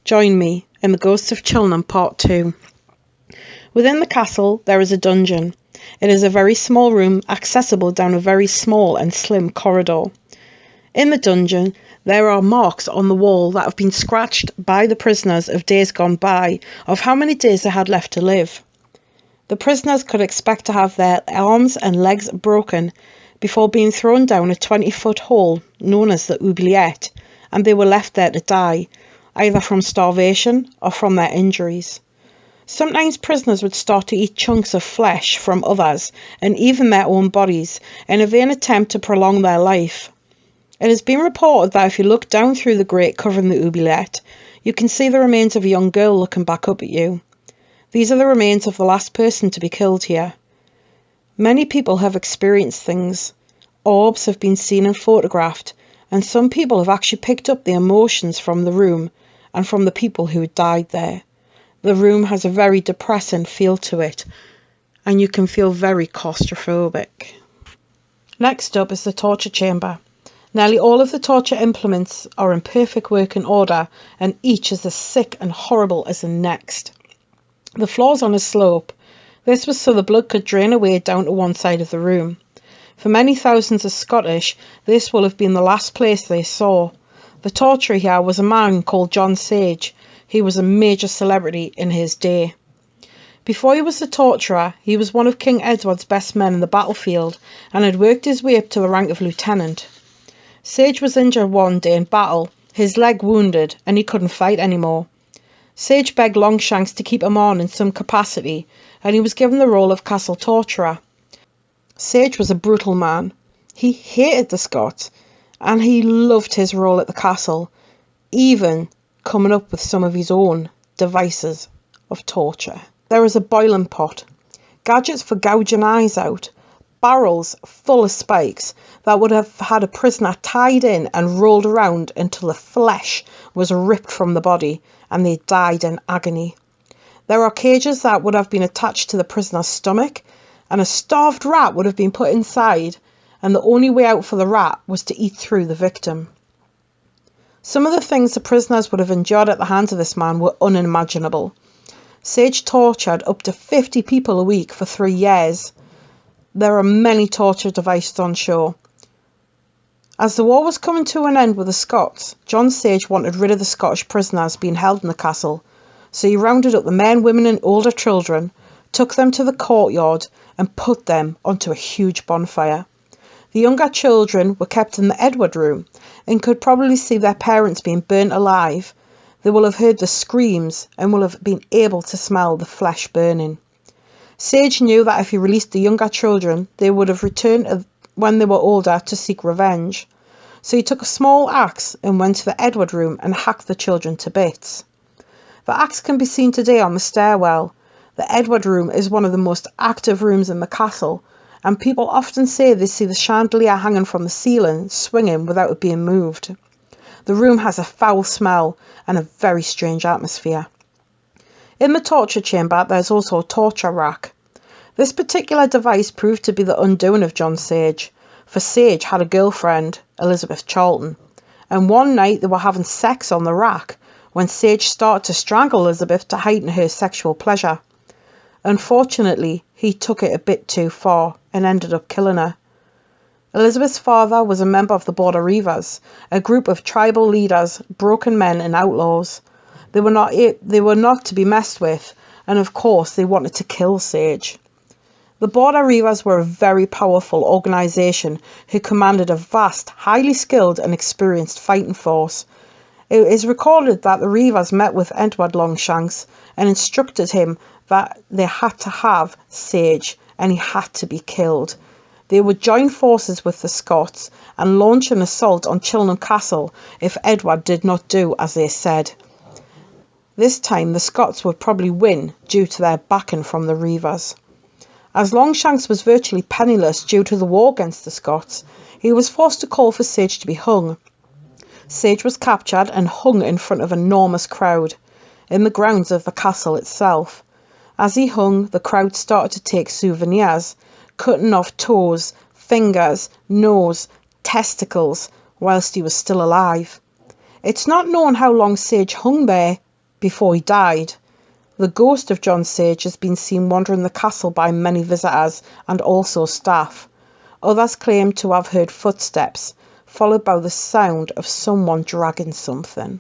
Join me in The Ghosts of Chillingham Part 2. Within the castle there is a dungeon. It is a very small room accessible down a very small and slim corridor. In the dungeon there are marks on the wall that have been scratched by the prisoners of days gone by of how many days they had left to live. The prisoners could expect to have their arms and legs broken before being thrown down a 20-foot hole known as the oubliette, and they were left there to die, either from starvation or from their injuries. Sometimes prisoners would start to eat chunks of flesh from others and even their own bodies in a vain attempt to prolong their life. It has been reported that if you look down through the grate covering the oubliette, you can see the remains of a young girl looking back up at you. These are the remains of the last person to be killed here. Many people have experienced things. Orbs have been seen and photographed, and some people have actually picked up the emotions from the room and from the people who had died there. The room has a very depressing feel to it, and you can feel very claustrophobic. Next up is the torture chamber. Nearly all of the torture implements are in perfect working order, and each is as sick and horrible as the next. The floor's on a slope. This was so the blood could drain away down to one side of the room. For many thousands of Scottish, this will have been the last place they saw. The torturer here was a man called John Sage. He was a major celebrity in his day. Before he was a torturer, he was one of King Edward's best men in the battlefield and had worked his way up to the rank of lieutenant. Sage was injured one day in battle, his leg wounded, and he couldn't fight anymore. Sage begged Longshanks to keep him on in some capacity, and he was given the role of castle torturer. Sage was a brutal man. He hated the Scots, and he loved his role at the castle, even coming up with some of his own devices of torture. There is a boiling pot, gadgets for gouging eyes out, barrels full of spikes that would have had a prisoner tied in and rolled around until the flesh was ripped from the body and they died in agony. There are cages that would have been attached to the prisoner's stomach, and a starved rat would have been put inside, and the only way out for the rat was to eat through the victim. Some of the things the prisoners would have endured at the hands of this man were unimaginable. Sage tortured up to 50 people a week for 3 years. There are many torture devices on show. As the war was coming to an end with the Scots, John Sage wanted rid of the Scottish prisoners being held in the castle, so he rounded up the men, women and older children, took them to the courtyard and put them onto a huge bonfire. The younger children were kept in the Edward room and could probably see their parents being burnt alive. They will have heard the screams and will have been able to smell the flesh burning. Sage knew that if he released the younger children, they would have returned when they were older to seek revenge. So he took a small axe and went to the Edward room and hacked the children to bits. The axe can be seen today on the stairwell. The Edward room is one of the most active rooms in the castle, and people often say they see the chandelier hanging from the ceiling swinging without it being moved. The room has a foul smell and a very strange atmosphere. In the torture chamber there is also a torture rack. This particular device proved to be the undoing of John Sage, for Sage had a girlfriend, Elizabeth Charlton, and one night they were having sex on the rack when Sage started to strangle Elizabeth to heighten her sexual pleasure. Unfortunately, he took it a bit too far and ended up killing her. Elizabeth's father was a member of the Border Reivers, a group of tribal leaders, broken men and outlaws. They were not to be messed with, and of course they wanted to kill Sage. The Border Reivers were a very powerful organisation who commanded a vast, highly skilled and experienced fighting force. It is recorded that the Reivers met with Edward Longshanks and instructed him that they had to have Sage and he had to be killed. They would join forces with the Scots and launch an assault on Chillingham Castle if Edward did not do as they said. This time the Scots would probably win due to their backing from the Reivers. As Longshanks was virtually penniless due to the war against the Scots, he was forced to call for Sage to be hung. Sage was captured and hung in front of an enormous crowd in the grounds of the castle itself. As he hung, the crowd started to take souvenirs, cutting off toes, fingers, nose, testicles, whilst he was still alive. It's not known how long Sage hung there before he died. The ghost of John Sage has been seen wandering the castle by many visitors and also staff. Others claim to have heard footsteps, followed by the sound of someone dragging something.